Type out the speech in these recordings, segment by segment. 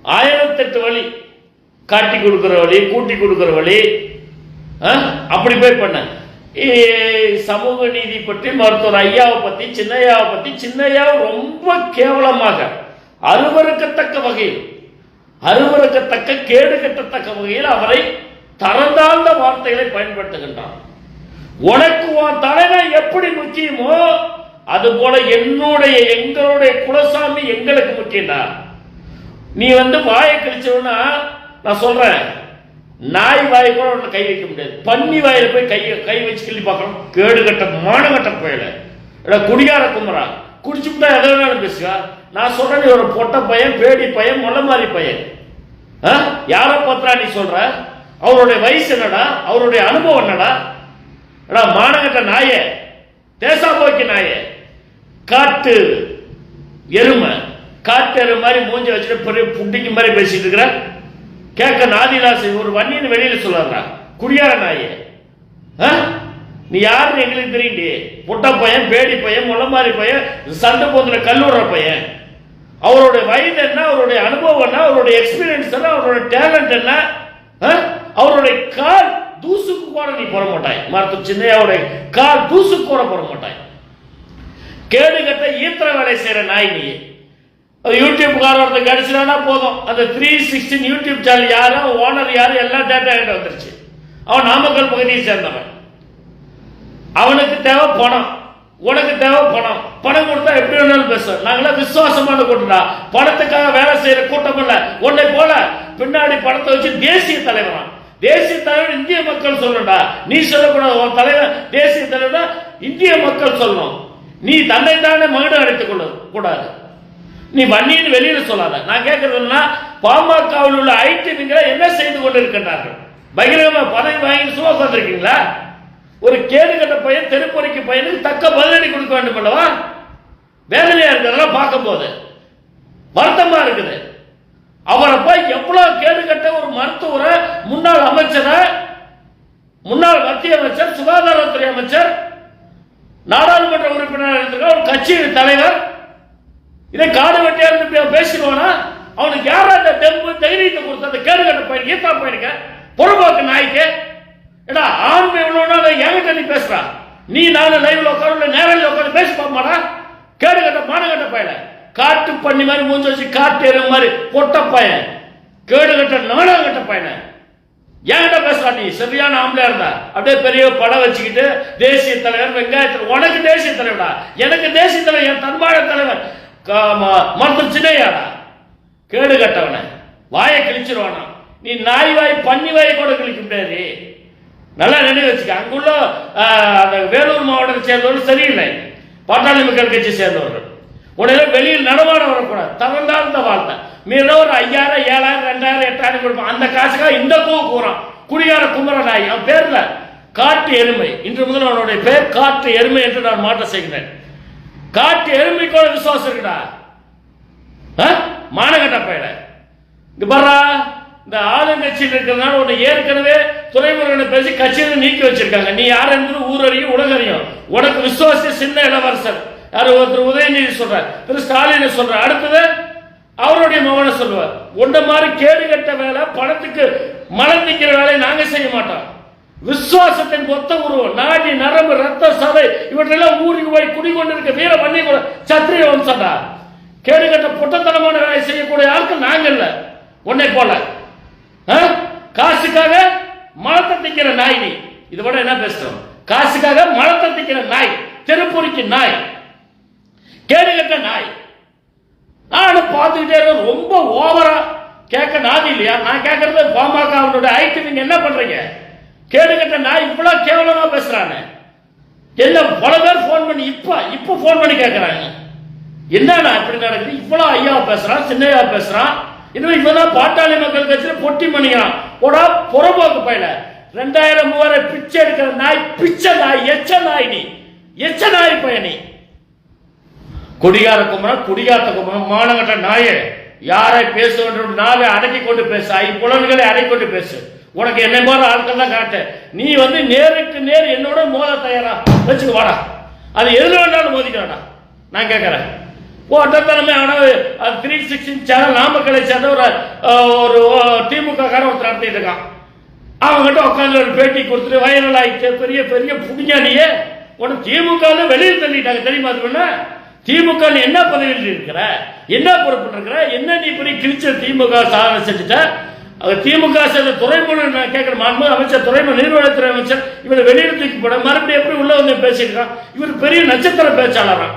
1008 வழி, காட்டி கொடுக்கிற வழி, கூட்டி கொடுக்கிற வழி, அப்படி போய் பண்ண. சமூக நீதி பற்றி மருத்துவர் ஐயாவை பத்தி, சின்னையாவை பத்தி, சின்னையாவை ரொம்ப கேவலமாக அருவருக்கத்தக்க வகையில், அருவருக்கத்தக்க கேடு கட்டத்தக்க வகையில் அவரை தரந்தாழ்ந்த வார்த்தைகளை பயன்படுத்துகின்றான். உனக்கு உன் தலைவன் எப்படி முக்கியமோ அது போல எங்களுடைய குலசாமி எங்களுக்கு முக்கியம்டா. நீ வாயை கழிச்சவனா, நான் சொல்றேன், நாய் வாயை கூட ஒன்று கை வைக்க முடியாது, பன்னி வாயில போய் கை வச்சு கிள்ளி பார்க்கணும். கேடு கட்ட மானகட்ட போயில குடிகார குமரா, குடிச்சுட்டா எதை வேணாலும் பேசுவா. நான் சொல்றேன், நீ ஒரு பொட்ட பையன், பேடி பையன், முள்ள மாதிரி பையன். யார பத்திரா நீ சொல்ற? அவருடைய வயசு என்னடா? அவருடைய அனுபவம் என்னடா? மானகட்ட நாய, தேசா போய்க்கு நாய, காட்டு எருமை, காட்டு எருமை மாதிரி மூஞ்ச வச்சுட்டு பெரிய புட்டிக்கு மாதிரி பேசிட்டு இருக்கிற. கேட்க நாதிலாசி ஒரு வன்னியன் வெளியில சொல்லாதா? குடியார நாய, நீ யாருன்னு எங்களுக்கு தெரியுண்டி. புட்ட பையன், பேடி பையன், முள்ள மாதிரி பையன், சண்டை போதுல கல்லூர பையன். அவருடைய வயது என்ன, அவருடைய அனுபவம் என்ன, அவருடைய எக்ஸ்பீரியன்ஸ் என்ன, அவருடைய டேலண்ட் என்ன? அவருடைய கால் தூசுக்கு கூட நீ போட மாட்டாய். மருத்துவ சின்னையாவுடைய கால் தூசுக்கு கூட போட மாட்டாய். கேடு கட்ட ஈத்திர வேலை செய்யற நாய் நீ. யூடியூப் ஒருத்தர் கிடைச்சினா போதும், அந்த 316 யூடியூப் சேனல் யாரு, ஓனர் யாரு, எல்லா டேட்டா கிட்ட வந்துருச்சு. அவன் நாமக்கல் பகுதியை சேர்ந்தவன். அவனுக்கு தேவை பணம், உனக்கு தேவை பணம். பணம் கொடுத்தா எப்படி வேணாலும் பேசுவோம். நாங்களாம் விசுவாசமான கூட்டம்டா, பணத்துக்காக வேலை செய்யற கூட்டம் இல்ல. உன்னை போல பின்னாடி பணத்தை வச்சு தேசிய தலைவரா, தேசிய தலைவர் இந்திய மக்கள் சொல்லணும்டா. நீ சொல்லக்கூடாது, உன் தலைவர் தேசிய தலைவர் இந்திய மக்கள் சொல்லணும். நீ தன்னைத்தானே மகிழ அடைத்துக் கொள்ள கூடாது. நீ வன்னியின் வெளியில சொல்லாத. நான் கேட்கறதுன்னா, பாமகவில் உள்ள ஐடிவிங்களை என்ன செய்து கொண்டிருக்கின்றார்கள்? பகிரங்கமா பதவி வாங்கி சும்மா பார்த்திருக்கீங்களா? ஒரு கேடு கட்ட பையன், தெருப்பொறிக்கு பையனுக்கு தக்க பதிலடி கொடுக்க வேண்டும் அல்லவா? வேதனையா இருக்கிறதெல்லாம் பார்க்கும் போது வருத்தமா இருக்குது. அவரை போய் எவ்வளவு கேடு கட்ட ஒரு மருத்துவரை, முன்னாள் அமைச்சரை, முன்னாள் மத்திய அமைச்சர், சுகாதாரத்துறை அமைச்சர், நாடாளுமன்ற உறுப்பினர், ஒரு கட்சியின் தலைவர், இதை காடு வெட்டியா பேசிடுவானா? அவனுக்கு யாரா இந்த தெம்பு தைரியத்தை கொடுத்த அந்த கேடு கட்ட பையன், ஈத்தா பையனுக்கு, பொறுப்பாக்கு நாய்க்கு ஏடா ஆண்மை எவ்வளவு நாள் என்கிட்ட நீ பேசுறா? நீ நானும் லைவ்ல உட்காந்து நேரில் உட்காந்து பேசி பார்ப்பாடா? கேடு கட்ட மானகட்ட பையல, காட்டு பண்ணி மாதிரி மூஞ்சி வச்சு காட்டு எரு மாதிரி பொட்ட பையன், கேடு கட்ட நாடகம் கட்ட பையனை என்கிட்ட பேசுறா? நீ சரியான ஆம்பளையா இருந்தா அப்படியே பெரிய படம் வச்சுக்கிட்டு தேசிய தலைவர், வெங்காயத்தில் உனக்கு தேசிய தலைவரா, எனக்கு தேசிய தலைவர், என் தன்பாட தலைவர் மருத்துவ சின்னையாடா. கேடு கட்டவன வாயை கிழிச்சிருவானா? நீ நாய் வாய், பன்னி வாயை கூட கிழிக்க முடியாது. நல்லா நினைவு வச்சுக்க. அங்குள்ள அந்த வேலூர் மாவட்டத்தை சேர்ந்தவர்கள் சரியில்லை, பாட்டாளி மக்கள் கட்சி சேர்ந்தவர்கள். உடனே வெளியில் நடமாட வரக்கூடாது, தவந்தாழ்ந்த வாழ்க்கை. மீற ஒரு 5000, 7000, 2000, 8000 கொடுப்பான். அந்த காசுக்காக இந்த கூறான் குடிகார குமர நாய். அவன் பேர்ல காட்டு எருமை. இன்று முதல் அவனுடைய பேர் காட்டு எருமை என்று நான் மாற்ற செய்கிறேன். காட்டு எருமைக்கோட விசுவாசம் இருக்குடா, மானகட்ட பையல. இங்க பாரா, இந்த ஆளுங்கட்சியில் இருக்கிறதுனால உன்னை ஏற்கனவே துறைமுருகனை பேசி கட்சியில நீக்கி வச்சிருக்காங்க. நீ யார் என்று ஊரறியும் உலகறியும். உனக்கு விசுவாச சின்ன இளவரசர் யாரு ஒருத்தர் உதயநிதி சொல்ற, திரு ஸ்டாலின் சொல்ற, அடுத்தது அவருடைய மகனை சொல்லுவார். உன்ன மாதிரி கேடு கட்ட வேலை, பணத்துக்கு மலர்ந்திக்கிற வேலையை நாங்க செய்ய மாட்டோம். விசுவாசத்தின் மொத்த உருவம், நாடி நரம்பு, ரத்த சதை இவற்றெல்லாம் ஊருக்கு போய் குடிகொண்டிருக்க வீர வன்னி கூட சத்திரிய வம்சடா. கேடு கட்ட பொட்டத்தனமான வேலை செய்யக்கூடிய ஆட்கள் நாங்க இல்ல. உன்னை போல காசுக்காக மலத்தை திக்கிற நாய் நீ. இதை விட என்ன பேசுறோம்? காசுக்காக மலத்தை திக்கிற நாய், தெருப்பொறிக்கு நாய், கேடு கட்ட நாய். நானும் பார்த்துக்கிட்டே ரொம்ப ஓவரா கேட்க நாதி இல்லையா? நான் கேட்கறது பாமக ஐடி நீங்க என்ன பண்றீங்க? கேடு கட்ட நாய் இவ்வளவு கேவலமா பேசுறானே. என்ன பல பேர் போன் பண்ணி இப்ப போன் பண்ணி கேட்கறாங்க, என்னன்னா இப்படி நடக்குது? இவ்வளவு ஐயா பேசுறான், சின்னையா பேசுறான். இன்னும் இப்பதான் பாட்டாளி மக்கள் கட்சியில பொட்டி மணிக்கிறான். போடா புறம்போக்கு பையல, 2000, 3000 பிச்சை எடுக்கிற நாய், பிச்சை நாய், எச்ச நாய் நீ, எச்ச நாய் பையனி. குடிகார குமரன், குடிகாத்த குமரன், மானகட்ட நாயே. யாரை பேச வேண்டும்? நாளை அடக்கி கொண்டு பேசு, புலன்களை அடக்கி கொண்டு பேசு. உனக்கு என்ன போற ஆட்கள் தான் காட்டு. நீ நேருக்கு நேர் என்னோட மோத தயாரா வச்சுக்க வாடா. அது எதுல வேண்டாலும் மோதிக்க வேண்டாம். நான் கேட்கறேன், ஓட்டத்தனமே. ஆனால் 360 சேனல் நாமக்கலை சேர்ந்த ஒரு திமுக காரன் ஒருத்தர் நடத்திட்டு இருக்கான். அவங்ககிட்ட உட்காந்து ஒரு பேட்டி கொடுத்துட்டு வைரல் ஆயிடுச்சு. பெரிய பெரிய புடிஞானியே உனக்கு திமுக வெளியில் தள்ளிட்டாங்க தெரியுமா? அது பண்ண திமுக என்ன பதவியில் இருக்கிற, என்ன பொறுப்பு இருக்கிற, என்ன நீ பெரிய கிழிச்ச திமுக சாதனை செஞ்சுட்ட. திமுக சேர்ந்த துறைமுறை நான் கேட்கிற மாண்பு அமைச்சர், துறைமுறை நீர்வளத்துறை அமைச்சர் இவரை வெளியில் தூக்கி போட மறுபடியும் எப்படி உள்ள வந்து பேசியிருக்கான். இவர் பெரிய நட்சத்திர பேச்சாளரான்.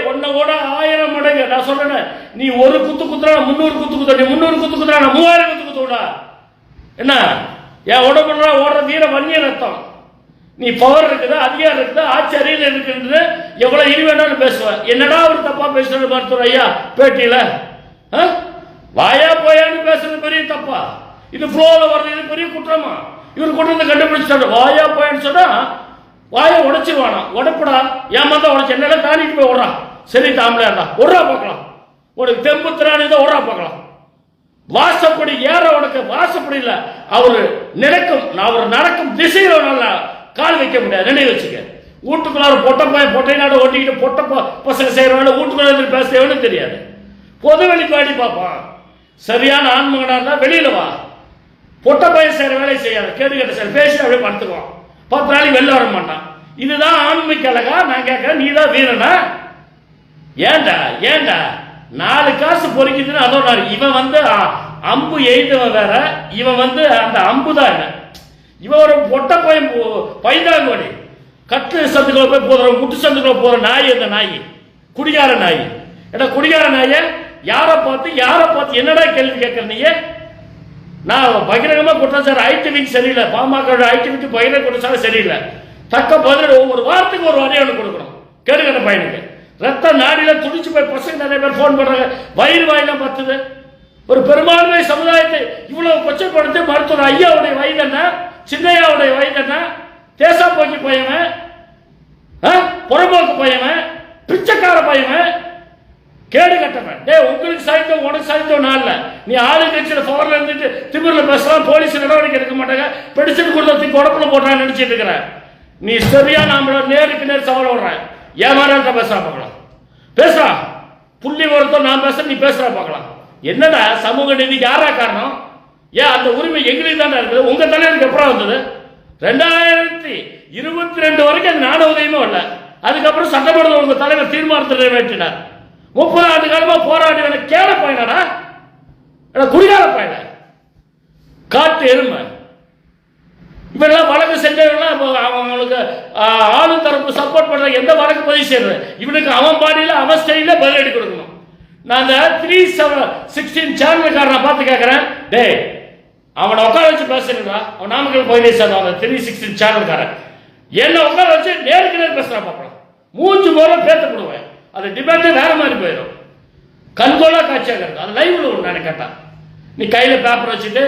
உன்னை கூட 1000 மடங்கு நான் சொல்றேன். நீ ஒரு குத்து குத்துறா 300 குத்து குத்துற, நீ 300 குத்து குத்துறா 3000 குத்து குத்து விடா. என்ன என் உடம்புல ஓடுற வீர வன்னிய ரத்தம். நீ பவர் இருக்குது, அதிகாரம் இருக்குது, ஆட்சி அறியல் இருக்குன்றது எவ்வளவு இனி வேணாலும் பேசுவேன். என்னடா ஒரு தப்பா பேசுறது மருத்துவர் ஐயா பேட்டியில? வாயா போயான்னு பேசுறது பெரிய தப்பா? இது ஃப்ளோல வர்றது இது பெரிய குற்றமா? இவர் கொண்டு வந்து கண்டுபிடிச்சிட்டாரு. வாயா போயான்னு சொன்னா வாயை உடைச்சிருவானா? உடைப்படா ஏமாந்தா உடைச்சு என்னெல்லாம் தாண்டிட்டு போய் விடுறான். சரி தாமலையாடா ஒர்றா பார்க்கலாம். உனக்கு தெம்பு திராணி தான் ஒர்றா பார்க்கலாம். வாசப்படி ஏற உனக்கு வாசப்படி இல்ல, அவரு நடக்கும் நான் ஒரு நடக்கும் திசையில நல்லா கால் வைக்க முடியாது. நினைவு வச்சுக்க. வீட்டுக்குள்ளார பொட்டை நாடு ஓட்டிக்கிட்டு பொட்ட பசங்க செய்யறவங்க வீட்டுக்குள்ள பேசுறவனு தெரியாது. பொதுவெளி பாடி பார்ப்பான். சரியான ஆண்மகனா இருந்தா வெளியில வா. பொட்ட பையன் செய்யற வேலையை செய்யாது. கேட்டுக்கிட்ட சார் பேசி அப்படியே படுத்துக்குவான். 10 நாளைக்கு வெளில வர மாட்டான். இதுதான் ஆண்மைக்கு அழகா? நான் கேட்கிறேன், நீ தான் வீரனா? ஏண்டா 4 காசு பொறிக்குதுன்னு அதோட இவன் வந்து அம்பு எய்தவன் வேற, இவன் வந்து அந்த அம்பு தான். இவன் ஒரு பொட்ட பையன் பைந்தாங்கோடி கட்டு சந்துக்குள்ள போய் போதுற முட்டு சந்துக்குள்ள போற நாய். அந்த நாய் குடிகார நாய். ஏன்னா குடிகார நாய யாரை பார்த்து என்னடா கேள்வி கேட்கற நீ? நான் பகிரங்கமா குற்றச்சாட்டு ஐடிவிக்கு சரியில்லை. பாமக ஐடிவிக்கு பகிரங்க குற்றச்சாட்டு சரியில்லை. தக்க பதில் ஒவ்வொரு வாரத்துக்கு ஒரு வரையான கொடுக்கணும். கேடுகட்ட பையனுக்கு ரத்த நாடில துடிச்சு போய் பசங்க நிறைய பேர் போன் பண்றாங்க. வயிறு வாயிலாம் பத்துது. ஒரு பெரும்பான்மை சமுதாயத்தை இவ்வளவு கொச்சப்படுத்தி மருத்துவர் ஐயாவுடைய வயது என்ன, சின்னையாவுடைய வயது என்ன, தேசா போக்கி பையவன், புறம்போக்கு பையவன், பிச்சைக்கார பையவன், கேடு கட்டவன். உங்களுக்கு சாய்ந்தோம் உனக்கு சாய்ந்தோம் நாள்ல நீ ஆளுங்கட்சியில பவர்ல இருந்துட்டு திமிர்ல பேசலாம். போலீஸ் நடவடிக்கை எடுக்க மாட்டாங்க. பெடிஷன் கொடுத்து உடப்புல போட்டான்னு நினைச்சிட்டு இருக்கிற நீ சரியா நம்மள நேருக்கு நேர் சவால் விடுற. ஏன் மாதிரி பேசுறா பார்க்கலாம். பேசுறா புள்ளி ஒருத்தர் நான் பேச நீ பேசுறா பார்க்கலாம். என்னடா சமூக நீதிக்கு யாரா காரணம்? ஏன் அந்த உரிமை எங்களுக்கு தானே இருக்குது. உங்க தலைவருக்கு எப்பறம் வந்தது? 2022 வரைக்கும் அது நாட உதயமே இல்லை. அதுக்கப்புறம் சட்டமன்ற உங்க தலைவர் தீர்மானத்தை நிறைவேற்றினார். 30 ஆண்டு காலமா போராடி கேட பயனடா, குடிகார பயன, காட்டு எருமை. இவெல்லாம் வழக்கு செஞ்சவெல்லாம் அவங்களுக்கு ஆளும் தரப்பு சப்போர்ட் பண்ற எந்த வழக்கு பதிவு செய்யறது? இவனுக்கு அவன் பாடியில அவன் ஸ்டைல பதிலடி கொடுக்கணும். நான் அந்த 316 சேனல்காரனை பார்த்து கேட்கிறேன், அவனை உட்கார வச்சு பேசுறா. அவன் நாமக்கல் பகுதியை சேர்ந்த 316 சேனல்காரன் என்ன உட்கார வச்சு நேருக்கு நேர் பேசுறா பார்க்கலாம். மூச்சு போல பேத்தப்படுவேன். அது டிபேட்டே வேற மாதிரி போயிடும். கண்கோலா காட்சியாக இருக்கு. அது லைவ்ல ஒன்று நான் கேட்டேன். நீ கையில பேப்பர் வச்சுட்டு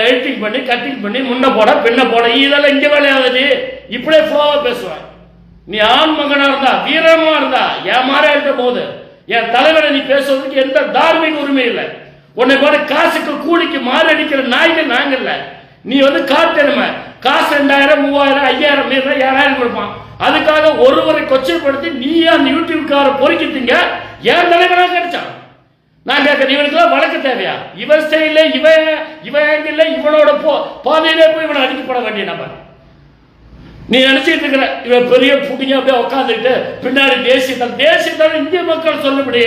எடிட்டிங் பண்ணி கட்டிங் பண்ணி முன்ன போட பின்ன போட இதெல்லாம் இங்க வேலையாவது. இப்படியே ஃப்ளோவா பேசுவேன். நீ ஆண் மகனா இருந்தா வீரமா இருந்தா என் மாதிரி இருக்க போது என் தலைவரை நீ பேசுறதுக்கு எந்த தார்மீக உரிமை இல்லை. உன்னை போல காசுக்கு கூலிக்கு மாறி அடிக்கிற நாய்கள் நாங்க இல்ல. நீ வந்து காட்டணுமே காசு 2000 3000 5000 மீறா 7000 கொடுப்பான். அதுக்காக ஒருவரை கொச்சைப்படுத்தி நீ அந்த யூடியூப்கார பொறுக்கிட்டீங்க. ஏன் தலைவராக கிடைச்சான்? நான் கேட்க இவனுக்குலாம் வழக்கு தேவையா? இவன் ஸ்டைல இவன் இல்லை இவனோட பாதையிலே போய் இவனை அடிக்கப்பட வேண்டிய நபர். நீ நினைச்சிட்டு இருக்கிற இவன் பெரிய புடிங்க அப்படியே உட்காந்துட்டு பின்னாடி தேசியத்தால் இந்திய மக்கள் சொல்லப்படி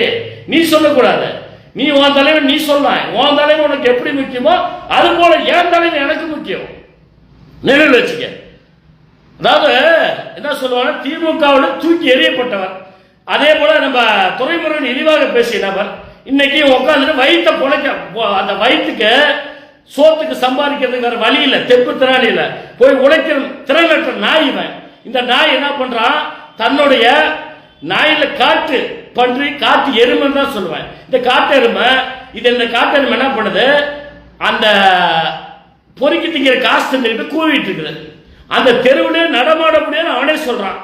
நீ சொல்லக்கூடாது. நீ உன் தலைவன் நீ சொல்லலாம். உன் தலைவன் உனக்கு எப்படி முக்கியமோ அது போல என் தலைவன் எனக்கு முக்கியம். நினைவு வச்சுக்க. அதாவது என்ன சொல்லுவாங்க, திமுகவில் தூக்கி எறியப்பட்டவர். அதே போல நம்ம துறைமுறையில் இழிவாக பேசிய நபர் இன்னைக்கு உட்காந்துட்டு வயிற்ற பொழைக்க அந்த வயிற்றுக்கு சோத்துக்கு சம்பாதிக்கிறதுக்கு வேற வழி இல்லை. தெப்பு திராணி இல்லை. போய் உழைக்கிற திறனற்ற நாய் இவன். இந்த நாய் என்ன பண்றான்? தன்னுடைய நாயில காட்டு பன்றி காட்டு எருமைன்னு தான் சொல்லுவேன். இந்த காட்டு எருமை இந்த காட்டு எருமை என்ன பண்ணுது? அந்த பொறுக்கி திங்கிற காசு தந்துட்டு கூவிட்டு இருக்குது. அந்த தெருவுல நடமாட முடியாது அவனே சொல்றான்.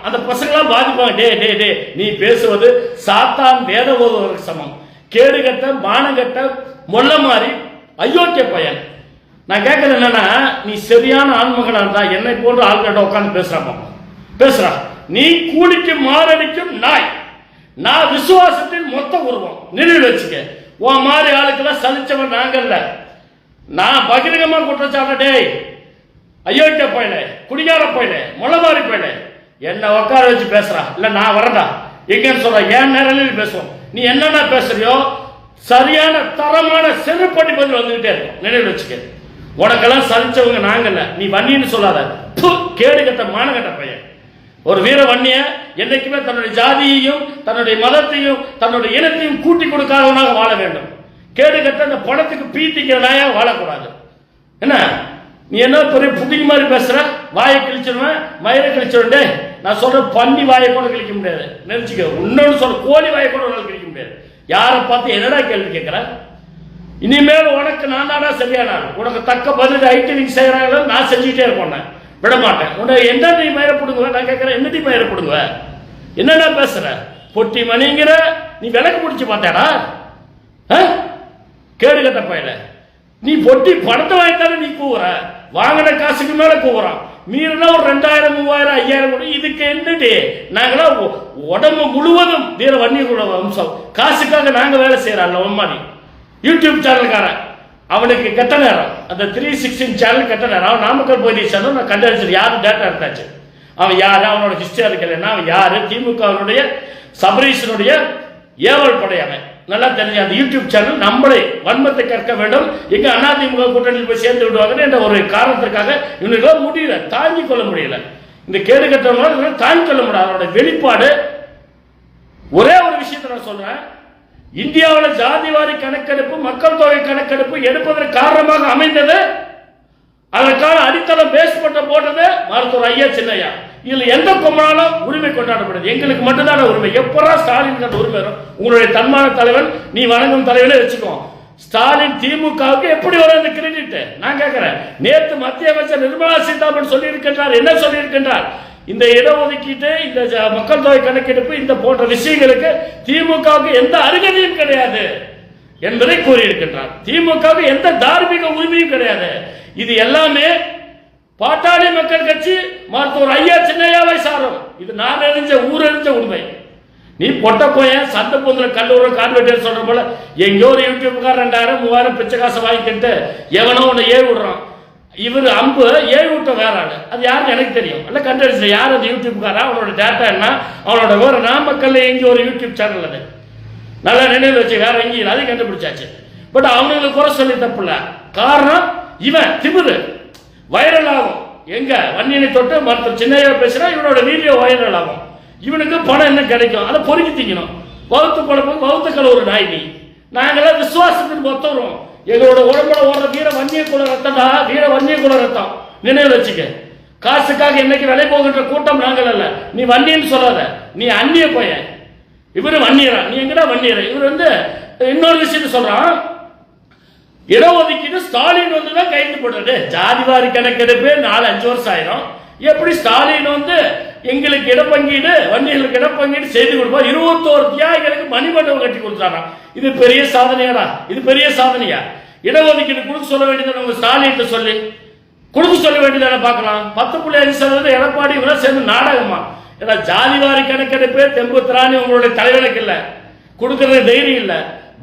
அந்த பசங்களாம் பாதிப்பாங்க. டே நீ பேசுவது சாத்தான் வேத ஓதுவதற்கு சமம். கேடுகட்ட மானங்கட்ட மொல்ல மாறி அயோக்கிய பையன். நான் கேட்கறது என்னன்னா, நீ சரியான ஆண்மகனா இருந்தா என்னை போன்ற ஆள்கிட்ட உட்காந்து பேசுறா. நீ கூலிக்கு மாரடிக்கும் நாய். நான் விசுவாசத்தின் மொத்த உருவம். நினைவில் வச்சுக்க. உன் மாதிரி ஆளுக்கெல்லாம் சலிச்சவன் நாங்கல்ல. நான் பகிரங்கமா குற்றச்சாட்டு, டேய் அயோக்கிய போயில, குடிகார போயில, முளமாரி போயில, என்ன உட்கார வச்சு பேசுறா இல்ல நான் வரதா எங்கன்னு சொல்ற, ஏன் நேரில் பேசுவோம். நீ என்னென்ன பேசுறியோ சரியான தரமான செருப்படி பதில் வந்துகிட்டே இருக்கும். நினைவில் வச்சுக்க. உனக்கெல்லாம் சலிச்சவங்க நாங்கல்ல. நீ வன்னின்னு சொல்லாத. கேடு கட்ட மானகட்ட பையன். ஒரு வீர வன்னிய என்னைக்குமே தன்னுடைய ஜாதியையும் தன்னுடைய மதத்தையும் தன்னுடைய இனத்தையும் கூட்டி கொடுக்காதவனாக வாழ வேண்டும். கேடு கட்ட அந்த பணத்துக்கு பீத்திக்கிறனாயா வாழக்கூடாது. என்ன நீ என்ன பெரிய புடிங்க மாதிரி பேசுற? வாயை கிழிச்சிருவேன், மயிரை கிழிச்சிருவேன். நான் சொல்ற பன்னி வாயை கூட கிழிக்க முடியாது. நினைச்சுக்க. இன்னொன்னு சொல்ற கோழி வாயை கூட கிழிக்க முடியாது. யாரை பார்த்து என்னடா கேள்வி கேட்கிற? இனிமேல் உனக்கு நான் தானா சரியான உனக்கு தக்க பதில் ஐடிவிங் செய்யறாங்க. நான் செஞ்சுக்கிட்டே இருப்பேன், விட மாட்டேன். உனக்கு என்ன நீ மயிரை பிடுங்குவ? நான் கேட்கிறேன், என்ன நீ மயிரை பிடுங்குவ? என்னடா பேசுற? பொட்டி மணிங்கிற நீ விளக்கு பிடிச்சு பார்த்தாடா? கேடு கட்ட பையல. நீ பொட்டி பணத்தை வாங்கிட்டாலே நீ கூவுற. வாங்கின காசுக்கு மேல கூவுறான். மீறினா ஒரு 2000 3000 5000 இதுக்கு என்னடி? நாங்களாம் உடம்பு முழுவதும் வீர வன்னியர்களோட வம்சம். காசுக்காக நாங்க வேலை செய்யறோம். ஒம்மாடி யூடியூப் சேனல்காரன் அவனுக்கு கெட்ட நேரம். அந்த 316 சேனல் கெட்ட நேரம். அவன் நாமக்கல் பகுதியை சேர்ந்து நான் கண்டறிச்சு யாரு டேட்டா எடுத்தாச்சு. அவன் யாரு, அவனோட ஹிஸ்டரி இருக்கலன்னா அவன் யாரு? திமுகவினுடைய சபரீஷனுடைய ஏவல் படையவன். நல்லா தெரிஞ்ச அந்த யூடியூப் சேனல் நம்மளை வன்மத்தை கற்க வேண்டும், எங்க அதிமுக கூட்டணியில் போய் சேர்ந்து விடுவாங்க என்ற ஒரு காரணத்திற்காக இவனுக்கு முடியல, தாங்கிக் கொள்ள முடியல. இந்த கேடு கட்டவங்களால தாங்கிக் கொள்ள முடியாது. அவனோட வெளிப்பாடு ஒரே ஒரு விஷயத்தை நான் சொல்றேன். இந்தியாவில் ஜாதிவாரி கணக்கெடுப்பு மக்கள் தொகை கணக்கெடுப்பு எடுப்பதற்கு காரணமாக அமைந்தது, அதற்கான அடித்தளம் பேஸ் பண்ண போட்டது மருத்துவர் ஐயா சின்னையா. இதுல எந்த கொம்பனாலும் உரிமை கொண்டாடப்படுது. எங்களுக்கு மட்டும்தான் உரிமை. எப்பரா ஸ்டாலின் உரிமை வரும்? உங்களுடைய தன்மான தலைவன், நீ வணங்கும் தலைவனே வச்சுக்கோ. ஸ்டாலின் திமுகவுக்கு எப்படி வரும் அந்த கிரெடிட்? நான் கேட்கிறேன். நேற்று மத்திய அமைச்சர் நிர்மலா சீதாராமன் சொல்லி இருக்கின்றார். என்ன சொல்லி இருக்கின்றார்? இந்த இடஒதுக்கீட்டு, இந்த மக்கள் தொகை கணக்கெடுப்பு, இந்த போன்ற விஷயங்களுக்கு திமுகவுக்கு எந்த அருகதையும் கிடையாது என்பதை கூறியிருக்கின்றார். திமுகவுக்கு எந்த தார்மீக உரிமையும் கிடையாது. இது எல்லாமே பாட்டாளி மக்கள் கட்சி மருத்துவர் ஐயா சின்னையாவை சாரும். இது நான் அறிஞ்ச ஊரறிஞ்ச உண்மை. நீ பொட்ட போய சந்த பொந்துல கல்லூரி கான்வெர்ட் சொல்ற போல எங்கேயோ ஒரு யூடியூப்கார 2000 3000 பிச்சை காசை வாங்கிக்கிட்டு எவனோ உன்னை ஏவி விடுறான். இவர் அம்பு ஏவி விட்ட வேற ஆளு. அது யாருன்னு எனக்கு தெரியும். அல்ல கண்டறிச்சு யார் அந்த யூடியூப்காரா, அவனோட டேட்டா என்ன, அவனோட வேற நாமக்கல்ல எங்க ஒரு யூடியூப் சேனல் அது நல்லா நினைவு வச்சு வேற எங்கேயும் அதையும் கண்டுபிடிச்சாச்சு. பட் அவனுக்கு குறை சொல்லி தப்பு இல்ல. காரணம் இவன் திமிரு வைரல் ஆகும். எங்க வன்னியனை தொட்டு மருத்துவ சின்னையா பேசுறா, இவனோட வீடியோ வைரல் ஆகும். இவனுக்கு பணம் என்ன கிடைக்கும்? அதை பொறுக்கி திங்கணும். வகுத்து பழப்பு வகுத்துக்கள் ஒரு நாய். நீ நாங்களாம் விசுவாசத்தின் மொத்தம் எங்களோட உடம்புல ஓடுற வீர வன்னிய குல ரத்தம்டா, வீர வன்னிய குல ரத்தம். நினைவு வச்சுக்க. காசுக்காக என்னைக்கு விலை போகின்ற கூட்டம் நாங்கள் அல்ல. நீ வன்னியன்னு சொல்லாத, நீ அந்நிய பையன். இவரு வன்னியரா? நீ எங்கடா வன்னியர்? இவர் இன்னொரு விஷயத்த சொல்றான். இடஒதுக்கீடு ஸ்டாலின் தான் கைது போடுறது. ஜாதிவாரி கணக்கெடுப்பு 4-5 வருஷம் ஆயிரும். எப்படி ஸ்டாலின் எங்களுக்கு இடப்பங்கீடு, வன்னியர்களுக்கு இடப்பங்கீடு செய்து கொடுப்போம். 21 தியாகிகளுக்கு மணிமண்டபம் கட்டி கொடுத்தாராம். இது பெரிய சாதனையாடா? இது பெரிய சாதனையா? இடஒதுக்கீடு கொடுக்க சொல்ல வேண்டியது உங்க ஸ்டாலின் சொல்லி கொடுக்க சொல்ல வேண்டியதான பார்க்கலாம். 10.5% எடப்பாடி இவரை சேர்ந்து நாடகமா? ஏன்னா ஜாதிவாரி கணக்கெடுப்பு தெம்பு திராணி உங்களுடைய தலைவனுக்கு இல்ல, கொடுக்கறது தைரியம் இல்ல,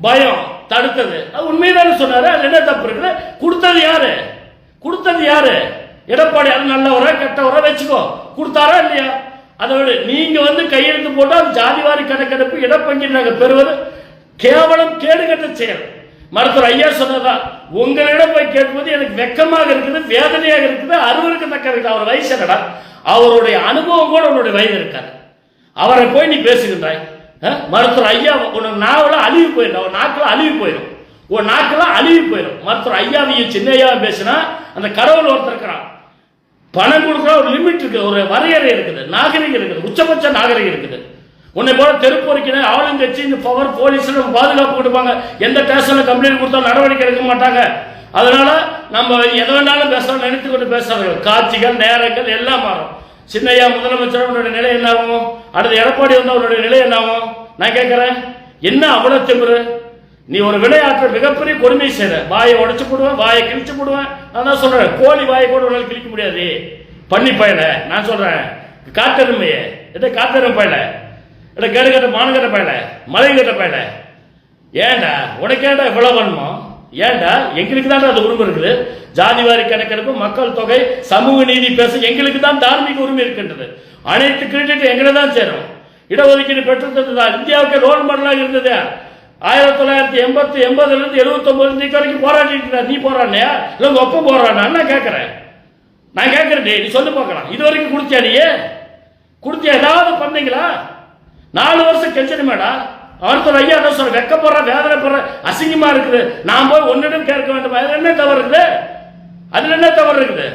பயம் தடுத்தது. உண்மைதானே சொன்னாரு. அது என்ன தப்பு இருக்குது? கொடுத்தது யாரு? கொடுத்தது யாரு? எடப்பாடி. அது நல்லவரா கெட்டவரா வச்சுக்கோ. கொடுத்தாரா இல்லையா? அதோட நீங்க கையெழுத்து போட்டால் ஜாதிவாரி கணக்கெடுப்பு இடப்பங்கீடு நாங்க பெறுவது கேவலம் கேடுகட்ட செயல். மருத்துவர் ஐயா சொன்னதா உங்களிடம் போய் கேட்பது எனக்கு வெக்கமாக இருக்குது, வேதனையாக இருக்குது, அருவருக்கத்தக்க இருக்குது. அவர் வயசு என்னடா? அவருடைய அனுபவம் கூட உன்னுடைய வயது இருக்காரு. அவரை போய் நீ பேசுகின்றாய். மருத்துவர் ஐயா உனக்கு நாவெல்லாம் அழிவு போயிடும். அவன் நாக்கெல்லாம் அழிவு போயிடும். உன் நாக்கெல்லாம் அழிவு போயிடும். மருத்துவர் ஐயாவையும் சின்னையாவும் பேசினா அந்த கடவுள் ஒருத்தர் இருக்கிறான். பணம் கொடுக்குற ஒரு லிமிட் இருக்கு, ஒரு வரையறை இருக்குது, நாகரிகம் இருக்குது, உச்சபட்ச நாகரிகம் இருக்குது. உன்னை போல தெருப்பொறிக்கணும் ஆளுங்கட்சி இந்த பவர் போலீஸ் பாதுகாப்பு கொடுப்பாங்க. எந்த ஸ்டேஷன்ல கம்ப்ளைண்ட் கொடுத்தாலும் நடவடிக்கை எடுக்க மாட்டாங்க. அதனால நம்ம எதை வேணாலும் பேசலாம் நினைத்து கொண்டு பேசுறாங்க. காட்சிகள் நேரங்கள் எல்லாம் மாறும். சின்னையா முதலமைச்சர் நிலை என்ன ஆகும்? அடுத்த எடப்பாடி அவருடைய நிலை என்ன ஆகும்? நான் கேட்கிறேன், என்ன அவ்வளவு திமிரு? நீ ஒரு விளையாட்டு மிகப்பெரிய கொடுமை செய்யற. வாயை உடைச்சு போடுவேன், வாயை கிழிச்சு போடுவேன். நான் தான் சொல்றேன், கோழி வாயை கூட உன்னால கிழிக்க முடியாது. பண்ணி பயல நான் சொல்றேன், காட்டெருமையே எதை காட்டெரும் பயல கேடு கட்ட மானகட்ட பயல மலை கட்ட பயல ஏண்டா உனக்கேண்டா இவ்வளவு வேணுமோ ஏண்டா எங்களுக்கு தான் அது உரிமை இருக்குது ஜாதிவாரி கணக்கெடுப்பு மக்கள் தொகை சமூக நீதி பேச எங்களுக்கு தான் தார்மீக உரிமை இருக்கின்றது அனைத்து கிரெடிட் எங்களை தான் சேரும் இடஒதுக்கீடு பெற்றுத்ததுதான் இந்தியாவுக்கு ரோல் மாடலாக இருந்தது 1980 79 வரைக்கும் போராடிட்டு நீ போராடினியா இல்ல உங்க ஒப்ப போராடினா நான் கேட்கிறேன் நீ சொல்லு பார்க்கலாம் இது வரைக்கும் குடிச்சியா நீ குடிச்சியா ஏதாவது பண்ணீங்களா 4 வருஷம் கெஞ்சணுமேடா அவர்த்தர் ஐயா என்ன சொல்ற வெக்கப்படுற வேதனைப்படுற அசிங்கமா இருக்குது நான் போய் ஒன்னிடம் கேட்க வேண்டும் அதுல என்ன தவறு இருக்குது அதுல என்ன தவறு இருக்குது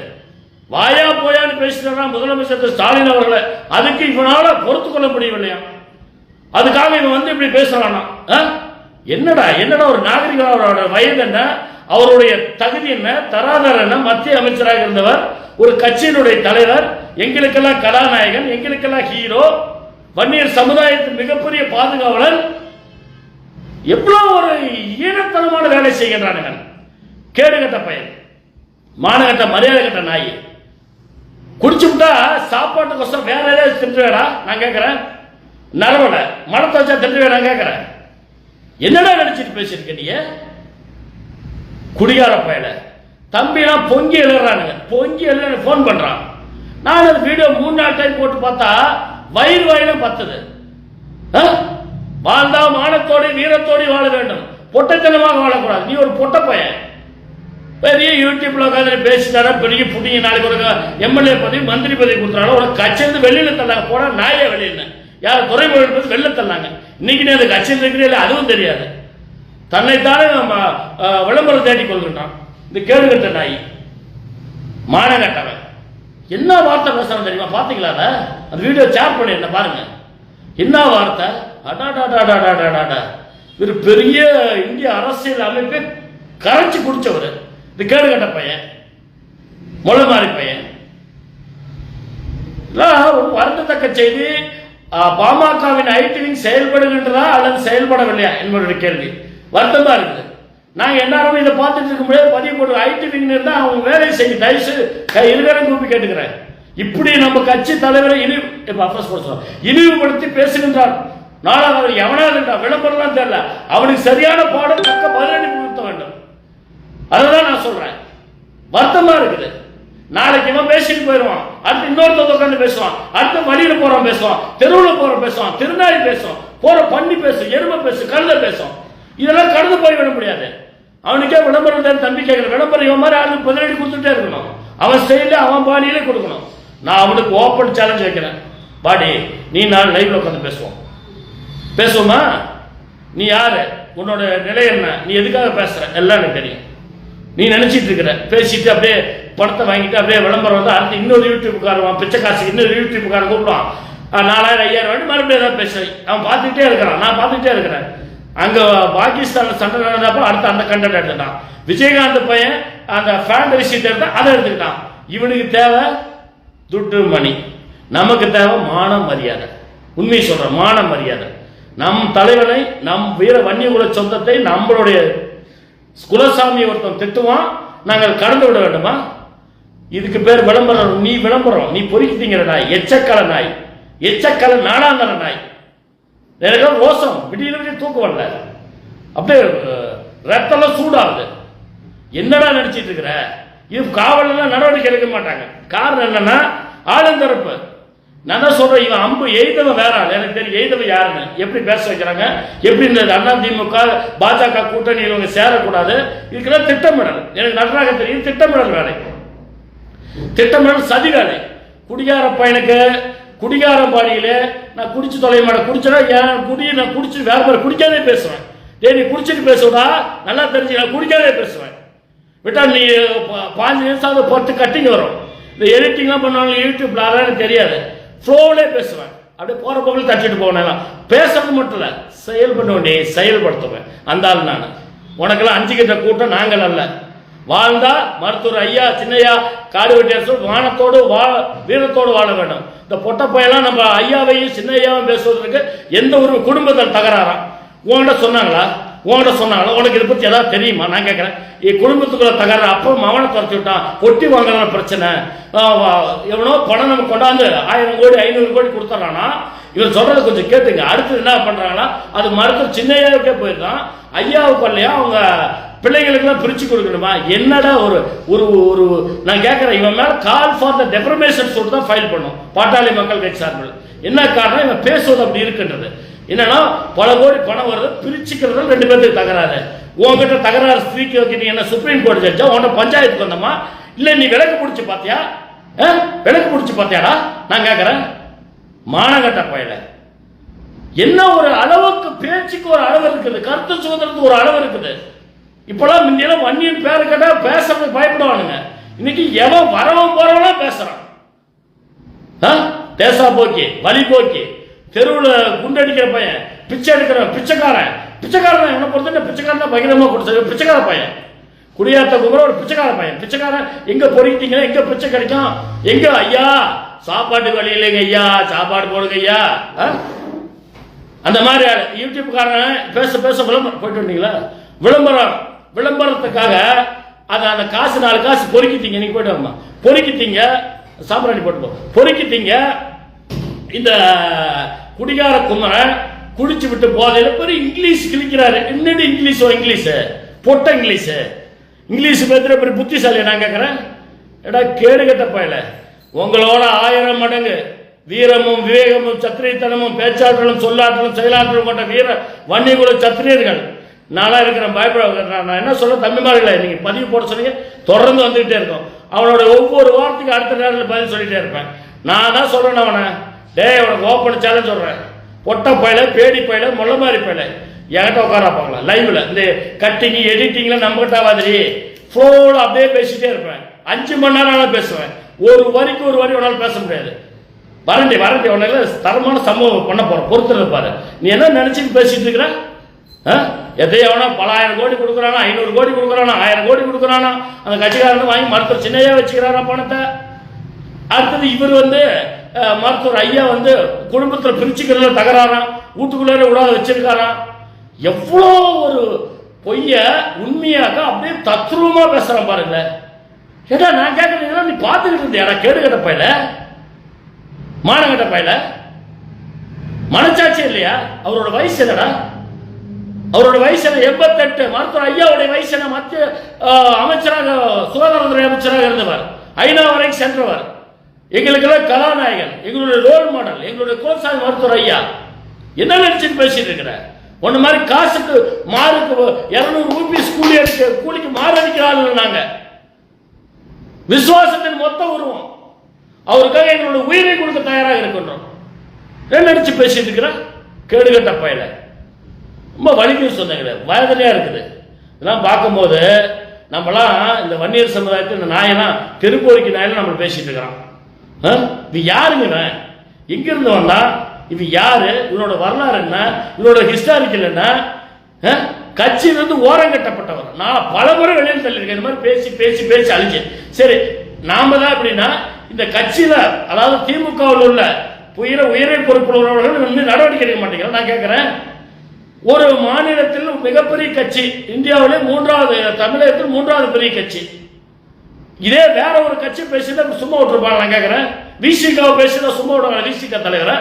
வாயா போயான்னு பேசினா முதலமைச்சர் ஸ்டாலின் அவர்களை அதுக்கு இவனால பொறுத்து கொள்ள முடியவில்லையா அதுக்காக இவன் வந்து இப்படி பேசுறானா என்னடா ஒரு நாகரிக அவரோட வயது என்ன அவருடைய தகுதி என்ன தராதரம் என்ன மத்திய அமைச்சராக இருந்தவர் ஒரு கட்சியினுடைய தலைவர் எங்களுக்கெல்லாம் கதாநாயகன் எங்களுக்கெல்லாம் ஹீரோ வன்னியர் சமுதாயத்தின் மிகப்பெரிய பாதுகாவலர் எவ்வளவு ஒரு ஈனத்தனமான வேலை செய்கின்றானுங்க கேடுகட்ட பையன் மானகட்ட மரியாதை கட்ட நாய் குடிச்சுட்டா சாப்பாட்டுக்கோசம் வேற ஏதாவது தின்றுவேடா நான் கேட்கிறேன் நரவல மனத்தை வச்சா தின்றுவேன் நான் கேட்கிறேன் என்னடா நினைச்சிட்டு பேசிருக்க நீ குடிகார பயல தம்பிலாம் பொங்கி எழுறானுங்க பொங்கி எழுற போன் பண்றான் நான் அந்த வீடியோ 3-4 டைம் போட்டு பார்த்தா வயிறும் பத்துது வாழ்ந்தா மானத்தோடு வீரத்தோடு வாழ வேண்டும் பொட்டத்தனமாக வாழக்கூடாது நீ ஒரு பொட்ட பையன் பெரிய யூடியூப்ல உட்காந்து பேசிட்டாரா பெரிய புடிங்க நாளைக்கு ஒரு எம்எல்ஏ பதவி மந்திரி பதவி கொடுத்தாலும் ஒரு கட்சியிலிருந்து வெளியில தள்ளாங்க போனா நாயே வெளியில யார் துறைமுகம் வெளில தள்ளாங்க இன்னைக்கு நீ அந்த கட்சியில் இருக்கிறீங்களே அதுவும் தெரியாது தன்னைத்தானே விளம்பரம் தேடி கொள்கின்றான் இந்த கேடுகட்ட நாய் மானகட்டவன் என்ன வார்த்தை பேசுறான் தெரியுமா பாத்தீங்களா அந்த வீடியோ ஷேர் பண்ணிருந்தேன் பாருங்க என்ன வார்த்தை அடாடாடாடாடாடாடா ஒரு பெரிய இந்திய அரசியல் அமைப்பை கரைச்சி குடிச்சவர் இந்த கேடுகட்ட பையன் மொழமாரி பையன் ஒரு வருந்தத்தக்க செய்தி பாமகவின் ஐடி விங் செயல்படுகின்றதா அல்லது செயல்படவில்லையா என்பதோட கேள்வி வருத்தமா இருக்குது நாங்க எல்லாரும் இதை பார்த்துட்டு இருக்க முடியாது பதிவு போட்டு ஐடி விங் இருந்தா அவங்க வேலையை செய்ய தயசு இருவேரும் கூப்பி கேட்டுக்கிறேன் இப்படி நம்ம கட்சி தலைவரை இழிவுபடுத்தி பேசுகின்றார் நாளாக எவனாக விளம்பரம் தெரியல அவனுக்கு சரியான பாடம் தக்க பதிலடி கொடுக்க வேண்டும் அதுதான் நான் சொல்றேன் வருத்தமா இருக்குது நாளைக்கு இவன் பேசிட்டு போயிடுவான் அடுத்து இன்னொருத்த உட்காந்து பேசுவான் அடுத்த வழியில போறோம் பேசுவான் தெருவில் போறோம் பேசுவான் திருநாளி பேசுவான் போற பண்ணி பேசும் எருமை பேசும் கழுத பேசும் இதெல்லாம் கடந்து போய்விட முடியாது அவனுக்கே விளம்பரம் தம்பி கேட்கிற விளம்பரம் இவன் மாதிரி ஆளுக்கு பதிலடி கொடுத்துட்டே இருக்கணும் அவன் ஸ்டைல அவன் பாடியிலே கொடுக்கணும் நான் அவனுக்கு ஓப்பன் சேலஞ்ச் வைக்கிறேன் பாடி நீ நான் லைவ்ல உட்காந்து பேசுவோமா நீ யாரு உன்னோட நிலை என்ன நீ எதுக்காக பேசுற எல்லாம் எனக்கு தெரியும் நீ நினைச்சிட்டு இருக்கிற பேசிட்டு அப்படியே பணத்தை வாங்கிட்டு அப்படியே விளம்பரம் வந்து அடுத்து இன்னொரு யூடியூப்காரன் பிச்சை காசு இன்னொரு யூடியூப்காரன் கூப்பிடுவான் 4000 5000 மறுபடியும் ஏதாவது பேசுறேன் அவன் பார்த்துக்கிட்டே இருக்கிறான் நான் பார்த்துக்கிட்டே இருக்கிறேன் அங்க பாகிஸ்தான் சண்டை நடந்தப்போ அடுத்து அந்த கண்டென்ட் எடுத்துட்டான் விஜயகாந்த் பையன் அந்த ஃபேண்ட் விஷயத்தை எடுத்தா அதை எடுத்துக்கிட்டான் இவனுக்கு தேவை துட்டு மணி நமக்கு தேவை மான மரியாதை உண்மை சொல்ற மான மரியாதை நம் தலைவனை நம் வீர வன்னியகுல சொந்தத்தை நம்மளுடைய குலசாமி ஒருத்தன் திட்டுவான் நாங்கள் கடந்து விட வேண்டுமா இதுக்கு பேர் விளம்பரம் நீ பொறிக்கிட்டீங்கிற நாய் எச்சக்கல நாடாந்தர நாய் எனக்கு ரோசம் விடிய தூக்கம் வரல அப்படியே ரத்தம் சூடாகுது என்னடா நினைச்சிட்டு இருக்கிற இது காவல் நடவடிக்கை எடுக்க மாட்டாங்க காரணம் என்னன்னா ஆளுந்தரப்பு நான் தான் சொல்றேன் இவன் அம்பு எய்தவன் வேற ஆள் எனக்கு தெரியும் எய்தவன் யாருன்னு எப்படி பேச வைக்கிறாங்க எப்படி இந்த அதிமுக பாஜக கூட்டணி இவங்க சேரக்கூடாது இதுக்கெல்லாம் திட்டமிடல் எனக்கு நன்றாக தெரியும் திட்டமிடல் வேலை திட்டமிடல் சதி வேலை குடிகார பையனுக்கு குடிகாரம் பாடியிலே நான் குடிச்சு தொலைய மாட்டேன் குடிச்சா என் குடியை நான் குடிச்சு வேற மாதிரி குடிக்காதே பேசுவேன் நீ குடிச்சிட்டு பேசுவதா நல்லா தெரிஞ்சு நான் குடிக்காதே பேசுவேன் விட்டா நீ 5 நிமிஷம் 10 கட்டிங் வரும் இந்த எடிட்டிங்லாம் பண்ணுவாங்க யூடியூப்ல அதெல்லாம் தெரியாது ஃப்ளோவிலே பேசுவேன் அப்படியே போற போக்கில் தட்டிட்டு போவேன் பேசுறது மட்டும் இல்லை செயல்படுத்துவேன் அந்த ஆள் நான் உனக்கெல்லாம் 5 கிட்ட கூட்டம் நாங்கள் அல்ல வாழ்ந்தா மருத்துவர் ஐயா சின்னையா காடு வெட்டியார் வானத்தோடு வீரத்தோடு வாழ வேண்டும் இந்த பொட்டப்பையெல்லாம் நம்ம ஐயாவையும் சின்னையாவும் பேசுவதற்கு எந்த ஒரு குடும்பத்தில் தகராறாம் உங்கள்கிட்ட சொன்னாங்களா உனக்கு இதை பத்தி ஏதாவது தெரியுமா நான் கேட்கிறேன் குடும்பத்துக்குள்ள தகராறு அப்போ மவனை துரத்தி விட்டான் பொட்டி வாங்கலாம் பிரச்சனை எவனோ பணம் நம்ம கொண்டாந்து 1000 கோடி 500 கோடி கொடுத்துட்றானா இவர் சொல்றது கொஞ்சம் கேட்டுங்க. அடுத்து என்ன பண்றாங்கன்னா, அது மருத்துவர் சின்னையாவுக்கே போயிருக்கான், ஐயாவுக்கு இல்லையா அவங்க பிள்ளைகளுக்கெல்லாம் பிரிச்சு கொடுக்கணுமா? என்னடா ஒரு ஒரு ஒரு நான் கேட்கிறேன், இவன் மேல கால் ஃபார் த டெப்ரமேஷன் சொல்லிட்டு தான் ஃபைல் பண்ணும் பாட்டாளி மக்கள் கட்சி சார்பில். என்ன காரணம்? இவன் பேசுவது அப்படி இருக்கின்றது. என்னன்னா பல கோடி பணம் வருது, பிரிச்சுக்கிறது 2 பேருக்கு தகராறு. உங்ககிட்ட தகராறு ஸ்திரீக்கு வைக்க நீ என்ன சுப்ரீம் கோர்ட் ஜட்ஜா? உன்ன பஞ்சாயத்துக்கு வந்தமா? இல்ல நீ விளக்கு பிடிச்சு பாத்தியா? விளக்கு பிடிச்சு பாத்தியாடா? நான் கேட்கிறேன், மானகட்ட பயல. என்ன ஒரு அளவுக்கு பேச்சுக்கு ஒரு அளவு இருக்குது, கருத்து சுதந்திரத்துக்கு ஒரு அளவு இருக்குது. இப்பெல்லாம் முன்னெல்லாம் வன்னியன் பேரு கேட்டா பேசுறதுக்கு பயப்படுவானுங்க. இன்னைக்கு எவன் வரவன் போறவனா பேசுறான். தேசா போக்கி, வலி போக்கி, தெருவில் குண்டடிக்கிற பையன், பிச்சை எடுக்கிற பிச்சைக்காரன். பிச்சைக்காரன் என்ன பொறுத்த பிச்சைக்காரன் தான் பகிரமா கொடுத்தது. பிச்சைக்கார பையன், குடியாத்த கும்பல ஒரு பிச்சைக்கார பையன். பிச்சைக்காரன் எங்க பொறிக்கிட்டீங்கன்னா எங்க பிச்சை கிடைக்கும்? எங்க ஐயா சாப்பாட்டுக்கு வழி இல்லைங்க ஐயா, சாப்பாடு போடுங்க ஐயா. அந்த மாதிரி யூடியூப்காரன் பேச பேச விளம்பரம் போயிட்டு வந்தீங்களா? விளம்பரத்துக்காக அந்த காசு 4 காசு பொறுக்கிட்டீங்க. நீங்க போயிட்டு வாங்கம்மா, பொறுக்கிட்டீங்க, சாம்பிராணி போட்டு பொறுக்கிட்டீங்க. இந்த குடிகார குமரன் குடிச்சு விட்டு போதையில பெரிய இங்கிலீஷ் கிழிக்கிறாரு. என்னடி இங்கிலீஷோ? இங்கிலீஷ் பொட்ட இங்கிலீஷ் பேசுற பெரிய புத்திசாலியா? நான் கேட்கிறேன், எடா கேடு கட்ட பயல, உங்களோட 1000 மடங்கு வீரமும் விவேகமும் சத்திரியத்தனமும் பேச்சாற்றலும் சொல்லாற்றலும் செயலாற்றலும் கொண்ட வீர வன்னிகுல சத்திரியர்கள் நானா இருக்கிறேன். பயப்பட நான் என்ன சொல்ல, தம்பிமார்களே, நீங்க பதிவு போட சொன்னீங்க, தொடர்ந்து வந்துகிட்டே இருக்கும். அவனோட ஒவ்வொரு வார்த்தைக்கு அடுத்த நேரத்தில் பதில் சொல்லிட்டே இருப்பேன். நான் தான் சொல்றேன், அவனை உனக்கு ஓப்பன் சேலஞ்ச் சொல்றேன். பொட்ட பயில, பேடி பயில, முள்ள மாதிரி பயில என்கிட்ட உட்காராப்பாங்களா லைவ்ல? இந்த கட்டிங் எடிட்டிங்ல நம்ம கிட்ட மாதிரி ஃபோன் அப்படியே பேசிட்டே இருப்பேன். 5 மணி நேரம் பேசுவேன். ஒரு வரிக்கு ஒரு வரி உன்னால பேச முடியாது. வரண்டி உன்னால தரமான சம்பவம் பண்ண போற பொறுத்து இருப்பாரு. நீ என்ன நினைச்சிட்டு பேசிட்டு இருக்கிற? எதையவனா பல 1000 கோடி கொடுக்குறானா, 500 கோடி கொடுக்குறானா, 1000 கோடி கொடுக்குறானா, அந்த கட்சிக்காரன் வாங்கி மருத்துவர் சின்னையா வச்சுக்கிறாரா பணத்தை. அடுத்தது இவர் மருத்துவர் ஐயா குடும்பத்தில் பிரிச்சுக்கிறதுல தகராறாம், வீட்டுக்குள்ளே விடாத வச்சிருக்காராம். எவ்வளோ ஒரு பொய்ய உண்மையாக அப்படியே தத்ரூபமா பேசுறான் பாருங்க. ஏடா நான் கேட்கறீங்களா, நீ பார்த்துக்கிட்டு இருந்தியாடா கேடு கட்ட பையல, மானகட்ட பையல, மனச்சாட்சி இல்லையா? அவரோட வயசு என்னடா? அவரோட வயசு 88. மருத்துவர் ஐயாவுடைய வயசு மத்திய அமைச்சராக, சுகாதாரத்துறை அமைச்சராக இருந்தவர், ஐநா வரைக்கும் சென்றவர், எங்களுக்கெல்லாம் கதாநாயகன், எங்களுடைய ரோல் மாடல், எங்களுடைய கோசாமி மருத்துவர் ஐயா. என்ன நினைச்சுட்டு பேசிட்டு இருக்கிற? ஒன்னு மாதிரி காசுக்கு மாறுக்கு 200 ரூபீஸ் கூலிக்கு மாறடிக்கிறார்கள். நாங்க விசுவாசத்தின் மொத்த உருவம், அவருக்காக எங்களுடைய உயிரை கொடுக்க தயாராக இருக்கின்றோம். என்ன நினைச்சு பேசிட்டு இருக்கிற கேடுகட்ட பயல? ரொம்ப வலிமையும் சொன்னீங்க, வேதனையா இருக்குது. இதெல்லாம் பார்க்கும்போது நம்மளாம் இந்த வன்னியர் சமுதாயத்தில் இந்த நாயெல்லாம் தெருக்கோரிக்கை நாயெல்லாம் நம்ம பேசிட்டு இருக்கிறோம். இது யாருங்க? எங்க இருந்து வந்தா? இது யாரு? இவனோட வரலாறு என்ன? இவனோட ஹிஸ்டாரிக்கல் என்ன? கட்சியிலிருந்து ஓரம் கட்டப்பட்டவர். நான் பல முறை வெளியில் தள்ளியிருக்கேன். இந்த மாதிரி பேசி பேசி பேசி அழிஞ்சு. சரி, நாம தான் எப்படின்னா இந்த கட்சியில, அதாவது திமுகவில் உள்ள உயரை பொறுப்பில் உள்ளவர்கள் நடவடிக்கை எடுக்க மாட்டேங்கிறார். நான் கேட்கிறேன், ஒரு மாநிலத்தில் மிகப்பெரிய கட்சி, இந்தியாவிலே 3வது, தமிழகத்தில் 3வது பெரிய கட்சி, இதே வேற ஒரு கட்சி பேசிதான் சும்மா விட்டுருப்பாங்க. நான் கேட்கிறேன், விசிகாவை பேசிதான் சும்மா விடுவாங்க விசிக தலைவரை?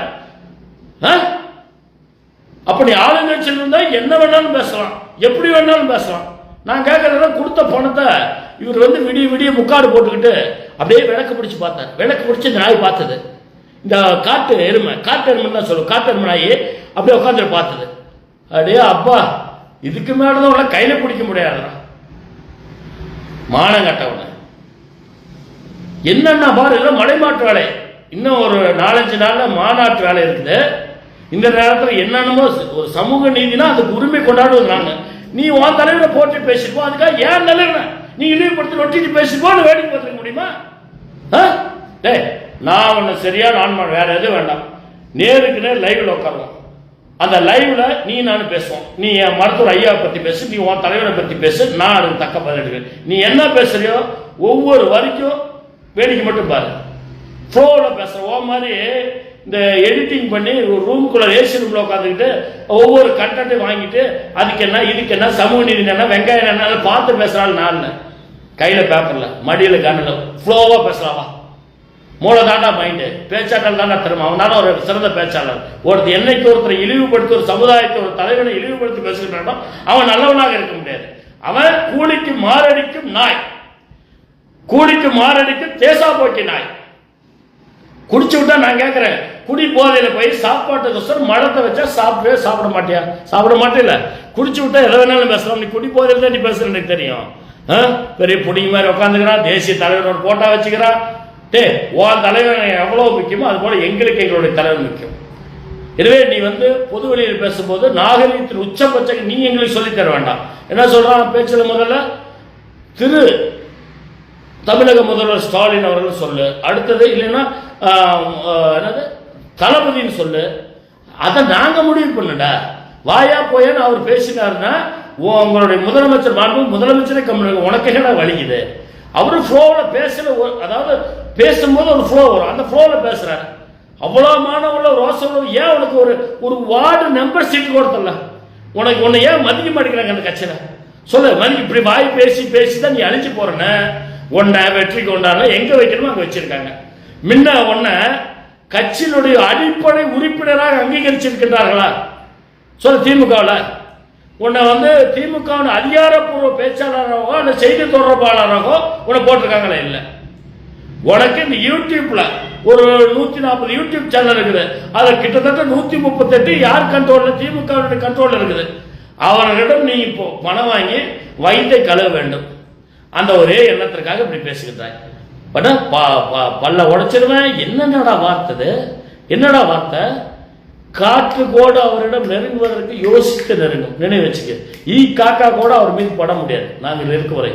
அப்படி ஆளுங்கட்சியில் இருந்தா என்ன வேணாலும் பேசலாம், எப்படி வேணாலும் பேசலாம். நான் கேட்கறத கொடுத்த பணத்தை இவர் விடிய விடிய முக்காடு போட்டுக்கிட்டு அப்படியே விளக்கு பிடிச்சு பார்த்தார். விளக்கு பிடிச்சு இந்த நாய் பார்த்தது, இந்த காட்டு எருமை தான் சொல்லுவோம், காட்டு எருமை நாய் அப்படியே உட்காந்து பார்த்தது. அப்படியே அப்பா, இதுக்கு மேலதான் கையில பிடிக்க முடியாதுடா, மானம் கட்டவன. என்னன்னா பாரு, மலைமாட்டு வேலை, இன்னும் ஒரு 4-5 நாள்ல மாநாட்டு வேலை இருக்குது. இந்த நேரத்தில் என்னென்னமோ ஒரு சமூக நீதினா அதுக்கு உரிமை கொண்டாடுவது. நாங்க நீ உன் தலைவரை போட்டு பேசிப்போம், அதுக்காக ஏன் தலைவரை நீ இழிவுபடுத்தி நொட்டிட்டு பேசிப்போன்னு வேடிக்கை பார்த்துக்க முடியுமா? நான் ஒன்னு சரியா நான் வேற எதுவும் வேண்டாம், நேருக்கு நேர் லைவ்ல உட்காருவோம். அந்த லைவ்ல நீ நானும் பேசுவோம். நீ என் மருத்துவர் ஐயாவை பத்தி பேசு, நீ உன் தலைவரை பத்தி பேசு, நான் அதுக்கு தக்க பதில் எடுக்கிறேன். நீ என்ன பேசுறியோ ஒவ்வொரு வரைக்கும் வேடிக்கை மட்டும் பாரு, ஃப்ளோல பேசுற. ஓ மாதிரி இந்த எடிட்டிங் பண்ணி ஒரு ரூமுக்குள்ள ஏசி ரூம்ல உட்காந்துக்கிட்டு ஒவ்வொரு கண்டென்ட்டையும் வாங்கிட்டு அதுக்கு என்ன இதுக்கு என்ன சமூக நீதி என்ன வெங்காயம் என்ன பார்த்து பேசுறாள். நான் கையில பேப்பர்ல மடியில கண்ணில் ஃப்ளோவா பேசலாமா? மூளை தாண்டா மைண்டு, பேச்சாற்றல் தாண்டா திறமை. அவனால ஒரு சிறந்த பேச்சாளர். ஒருத்தர் என்னைக்கு ஒருத்தரை இழிவுபடுத்தி, ஒரு சமுதாயத்தை ஒரு தலைவனை இழிவுபடுத்தி பேசுகிறானோ அவன் நல்லவனாக இருக்க முடியாது. அவன் கூலிக்கு மாரடிக்கும் நாய், கூலிக்கு மாரடிக்கும் தேசா போக்கி நாய். குடிச்சு விட்டா நான் கேட்கிறேன், குடி போதையில போய் சாப்பாட்டுக்கு மழத்தை வச்சா சாப்பிட மாட்டியா? சாப்பிட மாட்டேல. குடிச்சு விட்டா எதை வேணாலும் பேசலாம். நீ குடி போதையில தான் நீ பேசுற, எனக்கு தெரியும். பெரிய புடிங்க மாதிரி உட்காந்துக்கிறான், தேசிய தலைவரோட போட்டா வச்சுக்கிறான். உன் தலைவர் எவ்வளவு முக்கியமோ அது போல எங்களுக்கு எங்களுடைய தலைவர் முக்கியம். எனவே நீ பொது வெளியில் பேசும்போது நாகரிகத்தின் உச்சபட்சம் நீ எங்களுக்கு சொல்லி தர வேண்டாம். என்ன சொல்றான் பேச்சுல? முதல்ல திரு தமிழக முதல்வர் ஸ்டாலின் அவர்கள் சொல்லு, அடுத்தது இல்லைன்னா என்னது தளபதினு சொல்லு. அதை நாங்க முடிவு பண்ணுடா. வாயா போயான்னு அவர் பேசினாருன்னா உங்களுடைய முதலமைச்சர் முதலமைச்சரே கம்மியாக உனக்கு என்ன வலிக்குது? அவரு ஃப்ளோவில் பேசல, அதாவது பேசும்போது ஒரு ஃப்ளோ வரும், அந்த ஃப்ளோவில் பேசுறாரு. அவ்வளோ மாணவர்கள ரோசம் ஏன் உனக்கு ஒரு வார்டு நம்பர் சீட் கொடுத்தல? உனக்கு உன்னை ஏன் மதிக்க மாட்டேங்கிறாங்க அந்த கட்சியில? சொல்லு. மதிக்க இப்படி வாய் பேசி பேசி தான் நீ அழிஞ்சு போறன. உன்னை வெற்றி கொண்டாட எங்க வைக்கணுமோ அங்க வச்சிருக்காங்க. முன்ன உன்னை கட்சியினுடைய அடிப்படை உறுப்பினராக அங்கீகரிச்சிருக்கின்றார்களா? சொல்ல. திமுகவில் உன்னை திமுக அதிகாரப்பூர்வ பேச்சாளராகவோ அந்த செய்தி தொடர்பாளராகவோ உன்னை போட்டிருக்காங்களே? இல்லை. உனக்கு இந்த யூடியூப்ல ஒரு 140 யூடியூப் சேனல் இருக்குது. அதுல கிட்டத்தட்ட 138 யார் கண்ட்ரோல்ல? திமுக கண்ட்ரோல் இருக்குது. அவர்களிடம் நீ இப்போ பணம் வாங்கி வயிற்றை கழுவ வேண்டும். அந்த ஒரே எண்ணத்திற்காக இப்படி பேசுகிறாய். பல்ல உடைச்சிருவேன். என்னடா வார்த்தை? என்னடா வார்த்தை? காற்று கூட அவரிடம் நெருங்குவதற்கு யோசித்து நெருங்கும். நினைவு வச்சுக்க. காக்கா கூட அவர் மீது பட முடியாது நாங்கள் இருக்க வரை.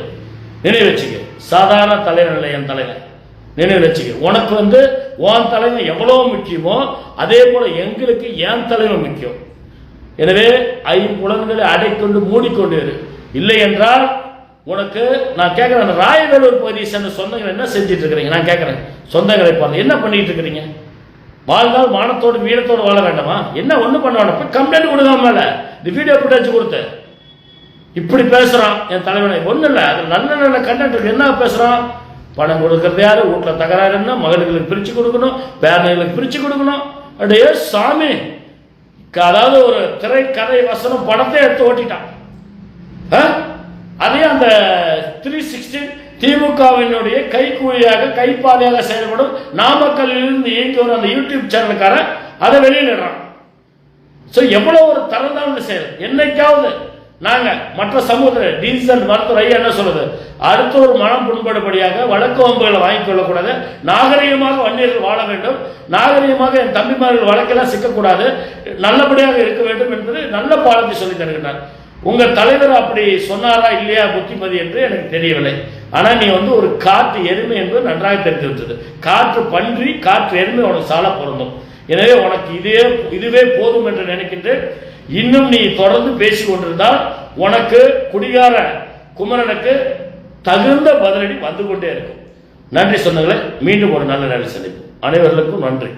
நினைவு வச்சுக்க. சாதாரண தலைவர் இல்லை என் தலைவர். நினைவு வச்சுக்க. உனக்கு உன் தலைவர் எவ்வளவு முக்கியமோ அதே போல எங்களுக்கு என் தலைவர் முக்கியம். எனவே ஐம்புலன்களை அடைக்கொண்டு மூடிக்கொண்டு இல்லை என்றால் உனக்கு நான் கேட்கிறேன். ராயவேலூர் பகுதியை சேர்ந்த சொந்தங்கள் என்ன செஞ்சிட்டு இருக்கிறீங்க? நான் கேட்கிறேன். சொந்தங்களை பார்த்து என்ன பண்ணிட்டு இருக்கிறீங்க? வாழ்ந்தால் மானத்தோடு வீரத்தோடு வாழ வேண்டாமா? என்ன ஒண்ணு பண்ண வேண்டாம். கம்ப்ளைண்ட் கொடுக்காம மேல இந்த வீடியோ புட்டேஜ் கொடுத்து இப்படி பேசுறான் என் தலைவனை. ஒண்ணு இல்ல, அது நல்ல நல்ல கண்டென்ட் இருக்கு. என்ன பேசுறான்? பணம் கொடுக்கறது யாரு? வீட்டுல தகராறுன்னா மகளுக்கு பிரிச்சு கொடுக்கணும், பேரனுக்கு பிரிச்சு கொடுக்கணும். அப்படியே சாமி, அதாவது ஒரு திரைக்கதை வசனம் படத்தை எடுத்து ஓட்டிட்டான். அதே அந்த 360 திமுகவினுடைய கைக்கூலியாக கைப்பாதையாக செயல்படும் நாமக்கல்லில் இருந்து இயங்கி வரும் அந்த யூடியூப் சேனலுக்கார அதை வெளியிடுறான். எவ்வளவு ஒரு தரந்தான செயல். என்னைக்காவது நாங்க மற்ற சமூக டீசல் மருத்துவர் ஐயா என்ன சொல்றது? அடுத்த ஒரு மனம் புண்படுபடியாக வழக்கு வம்புகளை வாங்கிக் கொள்ளக்கூடாது. நாகரிகமாக வன்னியர்கள் வாழ வேண்டும். நாகரிகமாக என் தம்பிமார்கள் வழக்கெல்லாம் சிக்கக்கூடாது. நல்லபடியாக இருக்க வேண்டும் என்பது நல்ல பாடத்தை சொல்லி தருகின்றார். உங்க தலைவர் அப்படி சொன்னாரா இல்லையா புத்திமதி என்று எனக்கு தெரியவில்லை. ஆனா நீ ஒரு காற்று எருமை என்பது நன்றாக தெரிந்து விட்டது. காற்று பன்றி, காற்று எருமை உனக்கு சால பொருந்தும். எனவே உனக்கு இதுவே போதும் என்று நினைக்கின்றேன். இன்னும் நீ தொடர்ந்து பேசிக் கொண்டிருந்தால் உனக்கு குடிகார குமரனுக்கு தகுந்த பதிலடி வந்து கொண்டே இருக்கும். நன்றி சொன்னங்களே. மீண்டும் ஒரு நல்ல நேரம் சந்திப்போம். அனைவர்களுக்கும் நன்றி.